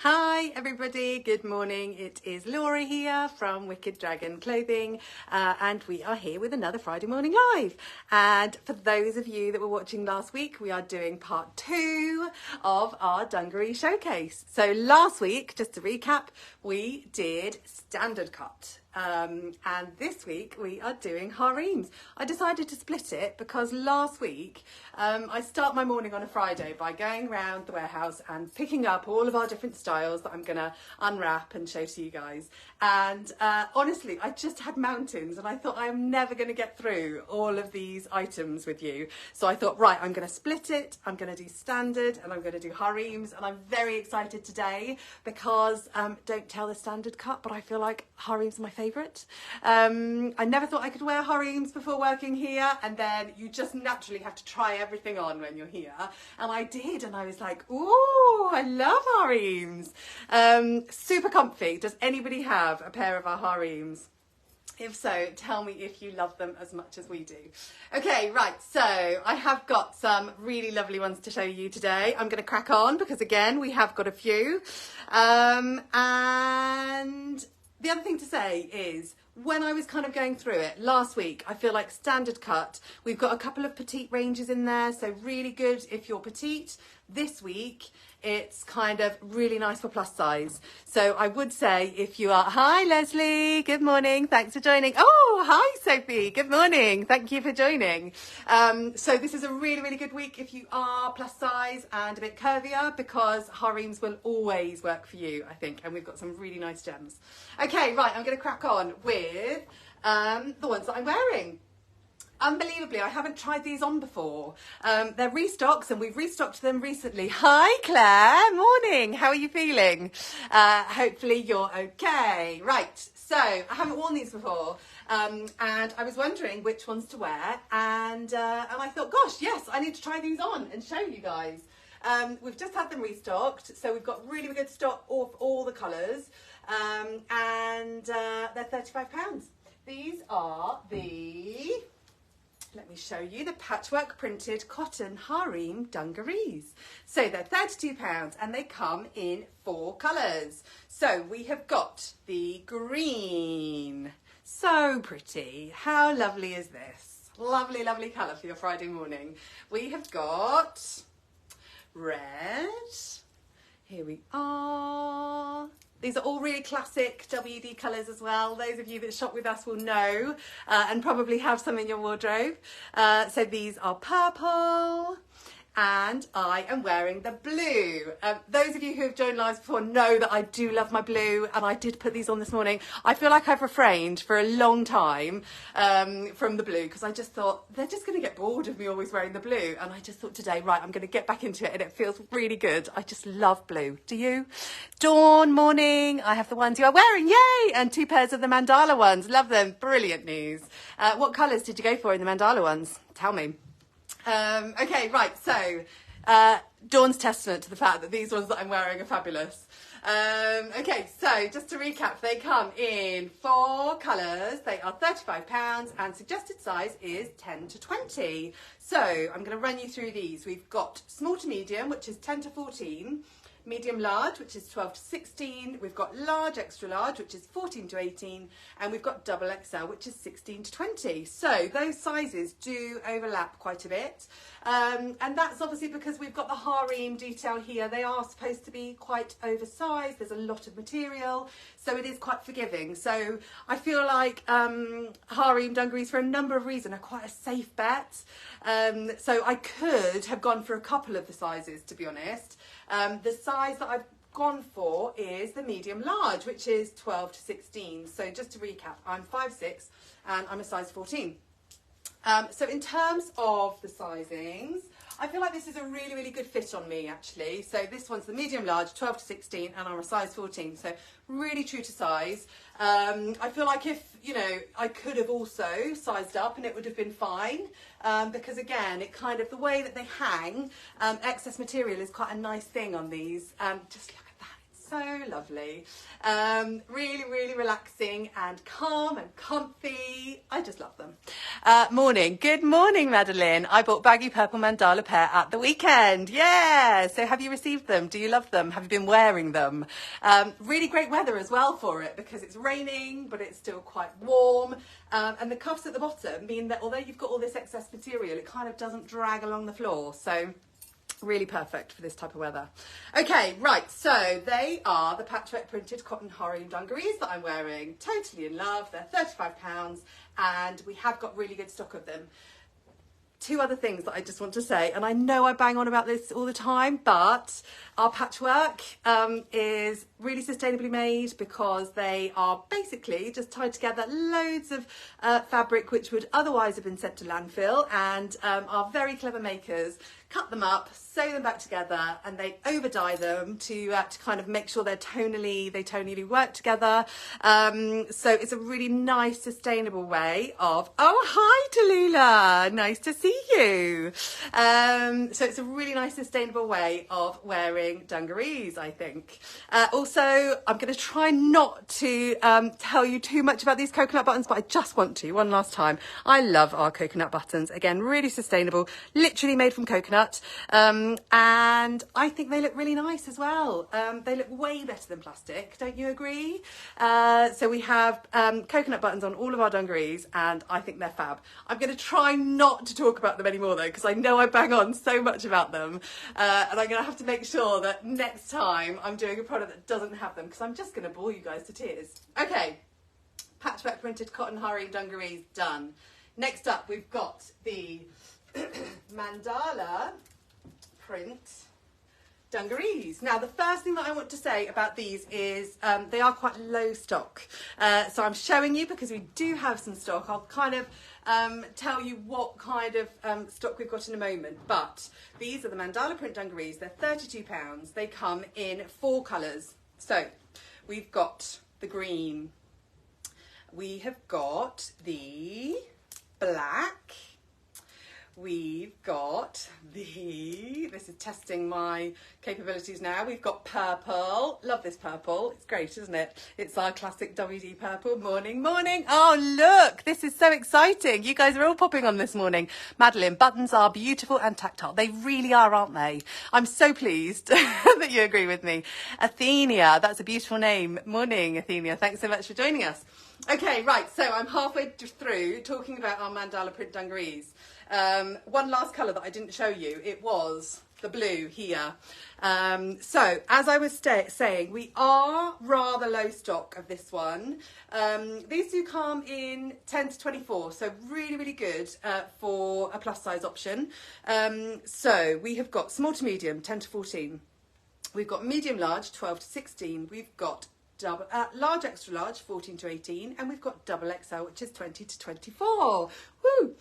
Hi everybody, good morning. It is Laura here from Wicked Dragon Clothing and we are here with another Friday Morning Live. And for those of you that were watching last week, we are doing part 2 of our Dungaree showcase. So last week, just to recap, we did standard cut. And this week we are doing harems. I decided to split it because last week I start my morning on a Friday by going around the warehouse and picking up all of our different styles that I'm gonna unwrap and show to you guys. And honestly, I just had mountains and I thought I'm never gonna get through all of these items with you. So I thought, right, I'm gonna split it, I'm gonna do standard and I'm gonna do harems, and I'm very excited today because don't tell the standard cut, but I feel like harems are my favourite. I never thought I could wear harems before working here, and then you just naturally have to try everything on when you're here, and I did, and I was like, ooh, I love harems. Super comfy. Does anybody have a pair of our harems? If so, tell me if you love them as much as we do. Okay, right, so I have got some really lovely ones to show you today. I'm going to crack on because, again, we have got a few. And the other thing to say is, when I was kind of going through it last week, I feel like standard cut, we've got a couple of petite ranges in there, so really good if you're petite. This week, it's kind of really nice for plus size. So I would say if you are, hi Leslie, good morning, thanks for joining. Oh, hi Sophie, good morning, thank you for joining. So this is a really, really good week if you are plus size and a bit curvier, because harems will always work for you, I think, and we've got some really nice gems. Okay, right, I'm going to crack on with the ones that I'm wearing. Unbelievably, I haven't tried these on before. They're restocks and we've restocked them recently. Hi Claire, morning, how are you feeling? Hopefully you're okay. Right, so I haven't worn these before and I was wondering which ones to wear, and I thought, gosh, yes, I need to try these on and show you guys. We've just had them restocked, so we've got really good stock of all the colours, and they're £35. These are the... let me show you the patchwork printed cotton harem dungarees. So they're £32 and they come in 4 colours. So we have got the green. So pretty. How lovely is this? Lovely, lovely colour for your Friday morning. We have got red. Here we are. These are all really classic WD colours as well. Those of you that shop with us will know and probably have some in your wardrobe. So these are purple, and I am wearing the blue. Those of you who have joined lives before know that I do love my blue, and I did put these on this morning. I feel like I've refrained for a long time from the blue because I just thought they're just going to get bored of me always wearing the blue, and I just thought today, right, I'm going to get back into it, and it feels really good. I just love blue. Do you? Dawn, morning. I have the ones you are wearing, yay! And 2 pairs of the mandala ones. Love them. Brilliant news. What colours did you go for in the mandala ones? Tell me. Okay, right, so Dawn's testament to the fact that these ones that I'm wearing are fabulous. Okay, so just to recap, they come in 4 colours, they are £35 and suggested size is 10 to 20. So I'm going to run you through these. We've got small to medium, which is 10 to 14. Medium large, which is 12 to 16, we've got large extra large, which is 14 to 18, and we've got double XL, which is 16 to 20. So those sizes do overlap quite a bit, and that's obviously because we've got the harem detail here. They are supposed to be quite oversized, there's a lot of material, so it is quite forgiving. So I feel like harem dungarees, for a number of reasons, are quite a safe bet. So I could have gone for a couple of the sizes, to be honest. The size that I've gone for is the medium large, which is 12 to 16. So just to recap, I'm 5'6" and I'm a size 14. So in terms of the sizings, I feel like this is a really, really good fit on me, actually. So this one's the medium large, 12 to 16, and I'm a size 14. So really true to size. I feel like if, you know, I could have also sized up and it would have been fine. Because again, it kind of, the way that they hang, excess material is quite a nice thing on these. Just look at that, it's so lovely. Really, really relaxing and calm and comfy. I just love them. Morning. Good morning, Madeline. I bought baggy purple mandala pair at the weekend. Yeah. So have you received them? Do you love them? Have you been wearing them? Really great weather as well for it because it's raining, but it's still quite warm. And the cuffs at the bottom mean that although you've got all this excess material, it kind of doesn't drag along the floor. So really perfect for this type of weather. Okay, right, so they are the patchwork printed cotton Harem Dungarees that I'm wearing. Totally in love. They're £35 and we have got really good stock of them. Two other things that I just want to say, and I know I bang on about this all the time, but our patchwork is really sustainably made because they are basically just tied together loads of fabric which would otherwise have been sent to landfill, and our very clever makers cut them up, sew them back together, and they over dye them to kind of make sure they tonally work together. So it's a really nice, sustainable way of, oh, hi Tallulah, nice to see you. So it's a really nice, sustainable way of wearing dungarees, I think. Also, I'm going to try not to tell you too much about these coconut buttons, but I just want to, one last time. I love our coconut buttons. Again, really sustainable, literally made from coconut. And I think they look really nice as well. They look way better than plastic, don't you agree? So we have coconut buttons on all of our dungarees and I think they're fab. I'm going to try not to talk about them anymore though, because I know I bang on so much about them, and I'm going to have to make sure that next time I'm doing a product that doesn't have them, because I'm just going to bore you guys to tears. Okay, patchwork printed cotton Harem Dungarees done. Next up we've got the mandala print dungarees. Now the first thing that I want to say about these is they are quite low stock, so I'm showing you because we do have some stock. I'll kind of tell you what kind of stock we've got in a moment, but these are the mandala print dungarees. They're £32. They come in 4 colours. So we've got the green, we have got the black, we've got this is testing my capabilities now, we've got purple. Love this purple, it's great, isn't it? It's our classic WD purple. Morning, morning. Oh look, this is so exciting. You guys are all popping on this morning. Madeline, buttons are beautiful and tactile. They really are, aren't they? I'm so pleased that you agree with me. Athenia, that's a beautiful name. Morning, Athenia. Thanks so much for joining us. Okay, right, so I'm halfway through talking about our mandala print dungarees. One last colour that I didn't show you, it was the blue here. So as I was saying, we are rather low stock of this one. These do come in 10 to 24, so really, really good for a plus size option. So we have got small to medium, 10 to 14. We've got medium large, 12 to 16. We've got large extra large, 14 to 18, and we've got double XL, which is 20 to 24. Woo!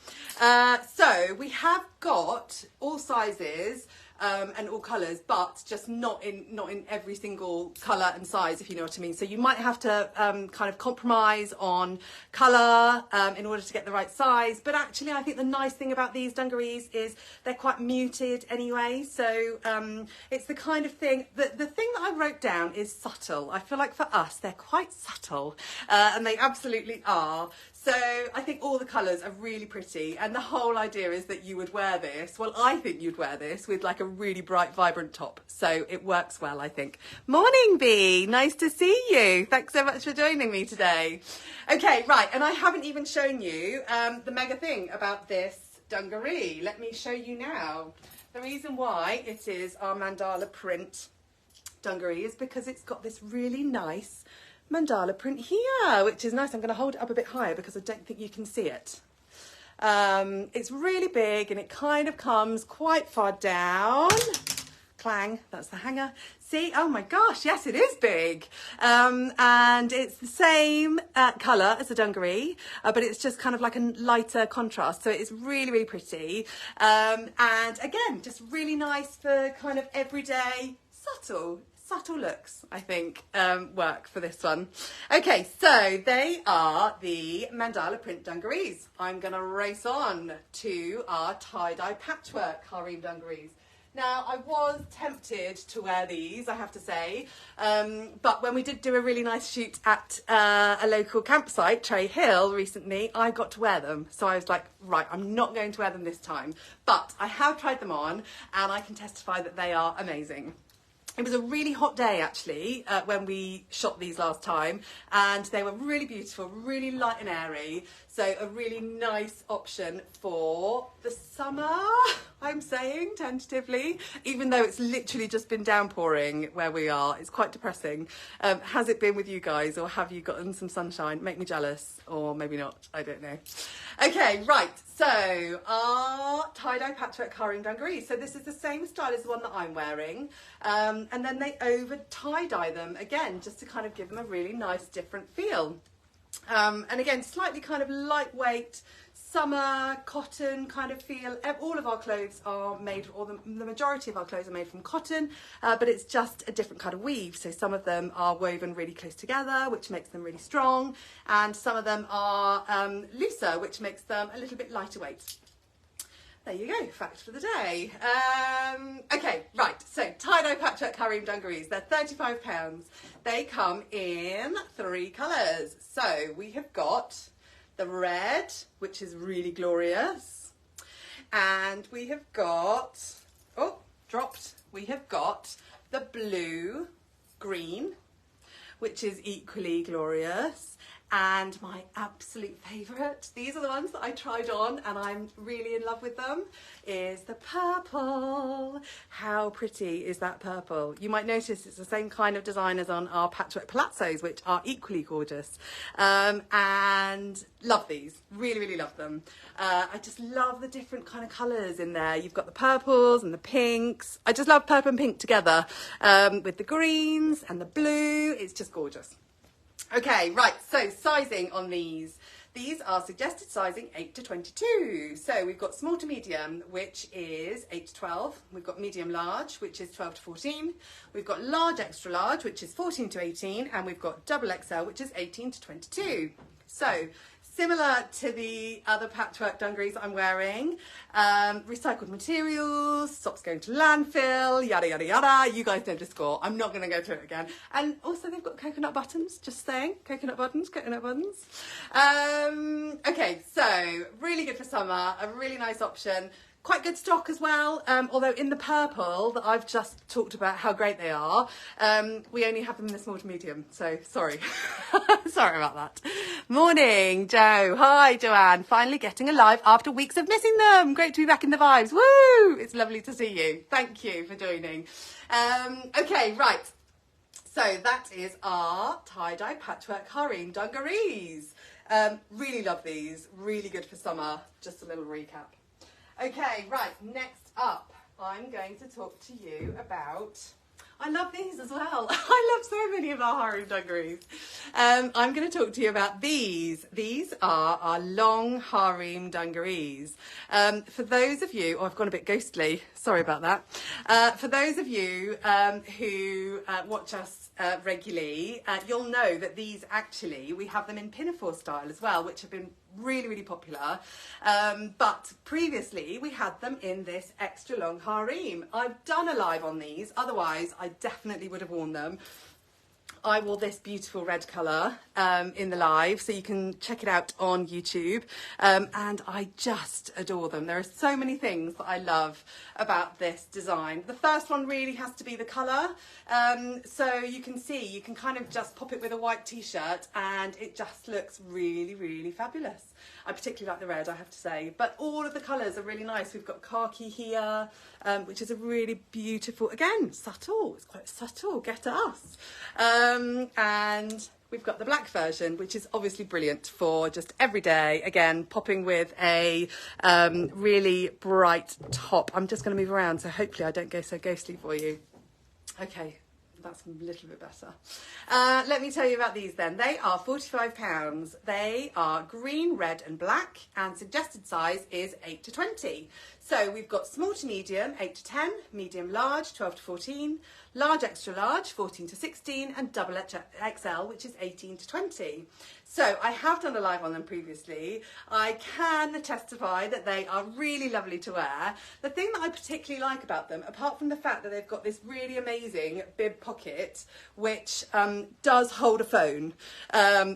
So we have got all sizes and all colours, but just not in every single colour and size, if you know what I mean. So you might have to kind of compromise on colour in order to get the right size. But actually, I think the nice thing about these dungarees is they're quite muted anyway. So it's the kind of thing, the thing that I wrote down is subtle. I feel like for us, they're quite subtle, and they absolutely are. So I think all the colours are really pretty, and the whole idea is that you would wear this. Well, I think you'd wear this with like a really bright, vibrant top. So it works well, I think. Morning, Bee. Nice to see you. Thanks so much for joining me today. Okay, right. And I haven't even shown you the mega thing about this dungaree. Let me show you now. The reason why it is our mandala print dungaree is because it's got this really nice mandala print here, which is nice. I'm going to hold it up a bit higher because I don't think you can see it. It's really big and it kind of comes quite far down. Clang, that's the hanger. See, oh my gosh, yes, it is big. And it's the same colour as the dungaree, but it's just kind of like a lighter contrast. So it's really, really pretty. And again, just really nice for kind of everyday, subtle looks, I think, work for this one. Okay, so they are the mandala print dungarees. I'm going to race on to our tie-dye patchwork Harem dungarees. Now, I was tempted to wear these, I have to say, but when we did do a really nice shoot at a local campsite, Trey Hill, recently, I got to wear them. So I was like, right, I'm not going to wear them this time. But I have tried them on, and I can testify that they are amazing. It was a really hot day, actually, when we shot these last time, and they were really beautiful, really light and airy. So a really nice option for the summer, I'm saying, tentatively, even though it's literally just been downpouring where we are. It's quite depressing. Has it been with you guys, or have you gotten some sunshine? Make me jealous, or maybe not, I don't know. Okay, right, so our tie-dye patchwork Harem Dungarees. So this is the same style as the one that I'm wearing. And then they over tie-dye them again, just to kind of give them a really nice different feel. And again, slightly kind of lightweight, summer, cotton kind of feel. All of our clothes are made, or the majority of our clothes are made from cotton, but it's just a different kind of weave. So some of them are woven really close together, which makes them really strong, and some of them are looser, which makes them a little bit lighter weight. There you go, fact for the day. Okay, right, so tie-dye patchwork Harem Dungarees, they're £35. They come in 3 colours. So we have got the red, which is really glorious, and we have got, we have got the blue green, which is equally glorious. And my absolute favourite, these are the ones that I tried on and I'm really in love with them, is the purple. How pretty is that purple? You might notice it's the same kind of design as on our patchwork palazzos, which are equally gorgeous. And love these, really, really love them. I just love the different kind of colours in there. You've got the purples and the pinks. I just love purple and pink together, with the greens and the blue. It's just gorgeous. Okay, right, so sizing on these. These are suggested sizing 8 to 22. So we've got small to medium, which is 8 to 12. We've got medium large, which is 12 to 14. We've got large extra large, which is 14 to 18. And we've got double XL, which is 18 to 22. So similar to the other patchwork dungarees I'm wearing, recycled materials, stops going to landfill, yada, yada, yada. You guys know the score. I'm not going to go through it again. And also they've got coconut buttons, just saying. Coconut buttons, coconut buttons. Okay, so really good for summer, a really nice option. Quite good stock as well, although in the purple that I've just talked about how great they are, we only have them in the small to medium, so sorry. Sorry about that. Morning, Joe. Hi, Joanne. Finally getting alive after weeks of missing them. Great to be back in the vibes. Woo! It's lovely to see you. Thank you for joining. Okay, right. So that is our tie-dye patchwork Harem Dungarees. Really love these. Really good for summer. Just a little recap. Okay, right, next up, I'm going to talk to you about, I love these as well. I love so many of our Harem Dungarees. I'm going to talk to you about these. These are our long Harem Dungarees. For those of you, I've gone a bit ghostly, sorry about that. For those of you who watch us regularly, you'll know that these actually, we have them in pinafore style as well, which have been really, really popular. But previously we had them in this extra long harem. I've done a live on these, otherwise I definitely would have worn them. I wore this beautiful red colour in the live, so you can check it out on YouTube, and I just adore them. There are so many things that I love about this design. The first one really has to be the colour, so you can see, you can kind of just pop it with a white t-shirt and it just looks really, really fabulous. I particularly like the red, I have to say, but all of the colours are really nice. We've got khaki here, which is a really beautiful, again, subtle, it's quite subtle, get us. And we've got the black version, which is obviously brilliant for just every day. Again, popping with a really bright top. I'm just going to move around, so hopefully I don't go so ghostly for you. Okay, that's a little bit better. Let me tell you about these then. They are £45. They are green, red and black, and suggested size is 8 to 20. So we've got small to medium, 8 to 10, medium large, 12 to 14, large extra large 14 to 16, and double XL, which is 18 to 20. So I have done a live on them previously. I can testify that they are really lovely to wear. The thing that I particularly like about them, apart from the fact that they've got this really amazing bib pocket, which does hold a phone,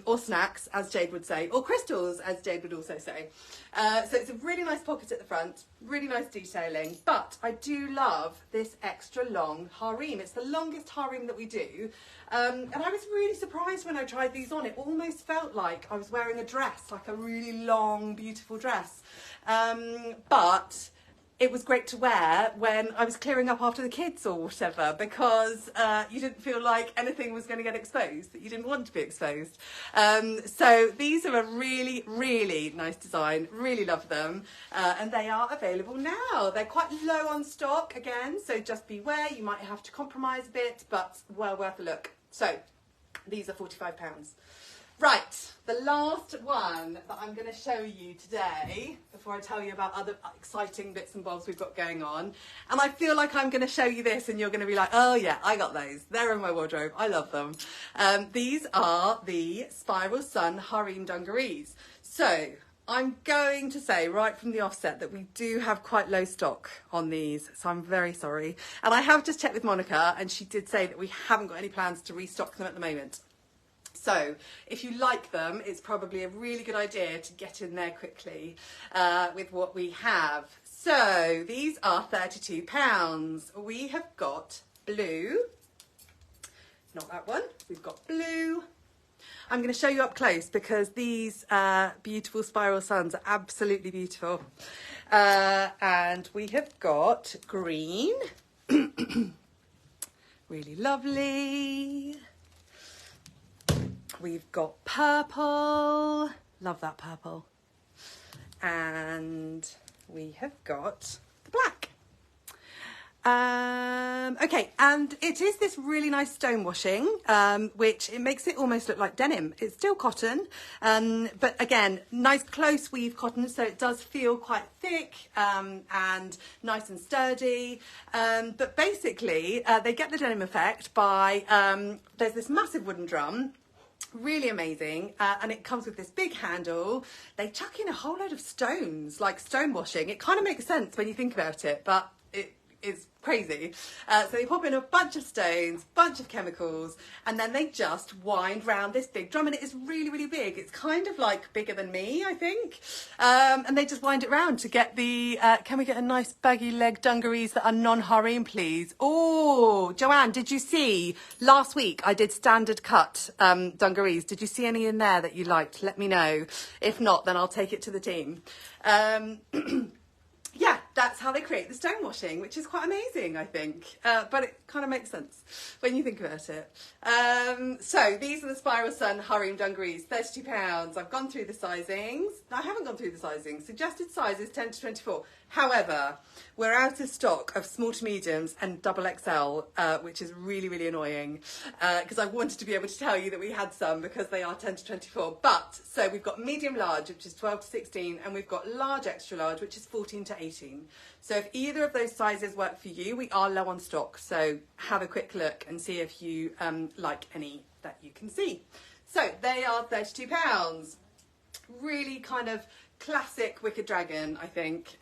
or snacks, as Jade would say, or crystals, as Jade would also say. So it's a really nice pocket at the front, really nice detailing, but I do love this extra long harem. It's the longest harem that we do. And I was really surprised when I tried these on. It almost felt like I was wearing a dress, like a really long, beautiful dress. But it was great to wear when I was clearing up after the kids or whatever, because you didn't feel like anything was going to get exposed that you didn't want to be exposed. So these are a really, really nice design. Really love them. And they are available now. They're quite low on stock again, so just beware. You might have to compromise a bit, but well worth a look. So these are £45. Right, the last one that I'm going to show you today, before I tell you about other exciting bits and bobs we've got going on, and I feel like I'm going to show you this and you're going to be like, oh yeah, I got those. They're in my wardrobe. I love them. These are the Spiral Sun Harem Dungarees. So I'm going to say right from the offset that we do have quite low stock on these, so I'm very sorry. And I have just checked with Monica, and she did say that we haven't got any plans to restock them at the moment. So if you like them, it's probably a really good idea to get in there quickly with what we have. So these are £32. We have got blue, not that one, we've got blue. I'm going to show you up close because these beautiful Spiral Suns are absolutely beautiful. And we have got green, really lovely. We've got purple, love that purple. And we have got the black. Okay, and it is this really nice stone washing, which it makes it almost look like denim. It's still cotton, but again, nice close weave cotton, so it does feel quite thick and nice and sturdy. But basically, they get the denim effect by, there's this massive wooden drum, really amazing, and it comes with this big handle. They chuck in a whole load of stones, like stone washing. It kind of makes sense when you think about it, but it is crazy. So they pop in a bunch of stones, bunch of chemicals, and then they just wind round this big drum, and it is really, really big. It's kind of like bigger than me, I think. And they just wind it round to get the, can we get a nice baggy leg dungarees that are non-harem, please? Oh, Joanne, did you see last week I did standard cut dungarees? Did you see any in there that you liked? Let me know. If not, then I'll take it to the team. Yeah, that's how they create the stone washing, which is quite amazing, I think. But it kind of makes sense when you think about it. So these are the Spiral Sun Harem Dungarees, £32. I've gone through the sizings. No, I haven't gone through the sizings. Suggested size is 10 to 24. However, we're out of stock of small to mediums and double XL, which is really, really annoying because I wanted to be able to tell you that we had some because they are 10 to 24. But so we've got medium large, which is 12 to 16, and we've got large extra large, which is 14 to 18. So if either of those sizes work for you, we are low on stock. So have a quick look and see if you like any that you can see. So they are £32. Really kind of classic Wicked Dragon, I think.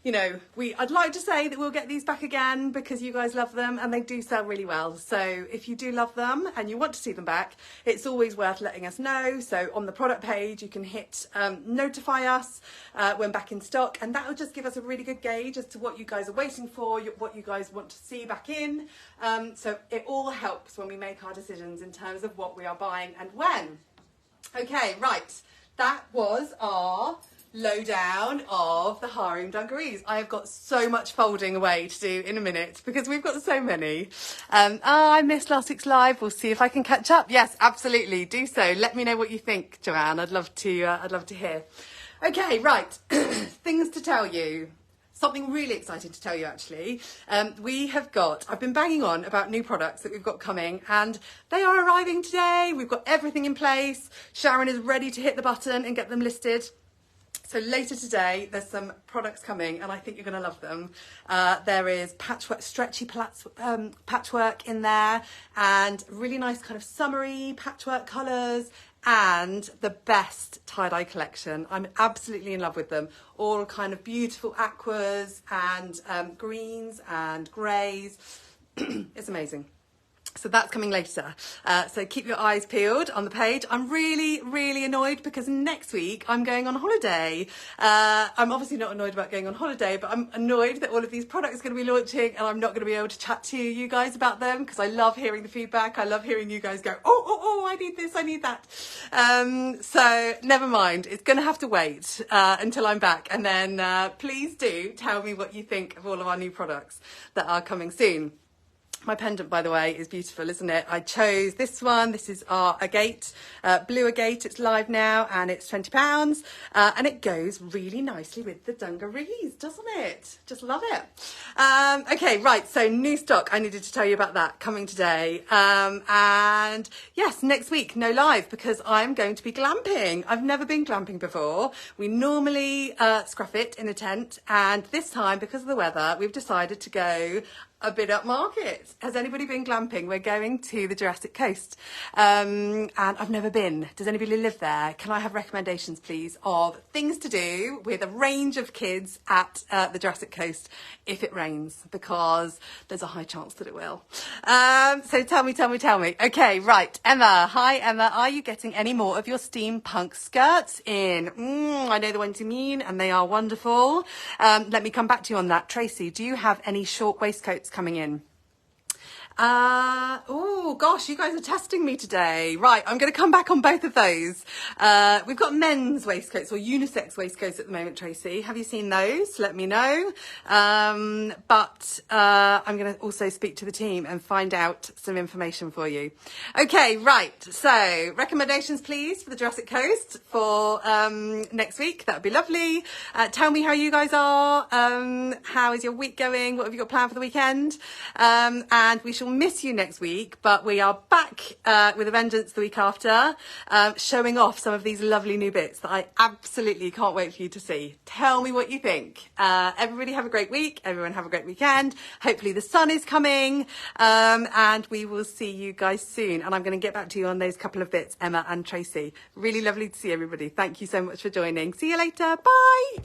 You know, I'd like to say that we'll get these back again because you guys love them and they do sell really well. So if you do love them and you want to see them back, it's always worth letting us know. So on the product page, you can hit notify us when back in stock, and that will just give us a really good gauge as to what you guys are waiting for, what you guys want to see back in. So it all helps when we make our decisions in terms of what we are buying and when. Okay, right. That was our lowdown of the Harem Dungarees. I have got so much folding away to do in a minute because we've got so many. I missed last week's live. We'll see if I can catch up. Yes, absolutely. Do so. Let me know what you think, Joanne. I'd love to hear. Okay, right. Things to tell you. Something really exciting to tell you, actually. I've been banging on about new products that we've got coming, and they are arriving today. We've got everything in place. Sharon is ready to hit the button and get them listed. So later today, there's some products coming and I think you're going to love them. There is patchwork, stretchy patchwork in there, and really nice kind of summery patchwork colours, and the best tie-dye collection. I'm absolutely in love with them. All kind of beautiful aquas and greens and greys. It's amazing. So that's coming later. So keep your eyes peeled on the page. I'm really, really annoyed because next week I'm going on holiday. I'm obviously not annoyed about going on holiday, but I'm annoyed that all of these products are going to be launching and I'm not going to be able to chat to you guys about them, because I love hearing the feedback. I love hearing you guys go, oh, I need this, I need that. So never mind. It's going to have to wait until I'm back. And then please do tell me what you think of all of our new products that are coming soon. My pendant, by the way, is beautiful, isn't it? I chose this one. This is our agate, blue agate. It's live now and it's £20. And it goes really nicely with the dungarees, doesn't it? Just love it. Okay, right. So new stock. I needed to tell you about that coming today. And yes, next week, no live, because I'm going to be glamping. I've never been glamping before. We normally scruff it in a tent. And this time, because of the weather, we've decided to go a bit upmarket. Has anybody been glamping? We're going to the Jurassic Coast, and I've never been. Does anybody live there? Can I have recommendations, please, of things to do with a range of kids at the Jurassic Coast if it rains, because there's a high chance that it will. So tell me. Okay, right, Emma. Hi, Emma. Are you getting any more of your steampunk skirts in? I know the ones you mean, and they are wonderful. Let me come back to you on that. Tracy, do you have any short waistcoats coming in? Oh gosh, you guys are testing me today. Right, I'm going to come back on both of those. We've got men's waistcoats or unisex waistcoats at the moment, Tracy. Have you seen those? Let me know. But I'm going to also speak to the team and find out some information for you. Okay, right. So recommendations, please, for the Jurassic Coast for next week. That would be lovely. Tell me how you guys are. How is your week going? What have you got planned for the weekend? And we shall miss you next week, but we are back with a vengeance the week after, showing off some of these lovely new bits that I absolutely can't wait for you to see. Tell me what you think. Everybody have a great week. Everyone have a great weekend. Hopefully the sun is coming, and we will see you guys soon. And I'm going to get back to you on those couple of bits, Emma and Tracy. Really lovely to see everybody. Thank you so much for joining. See you later. Bye.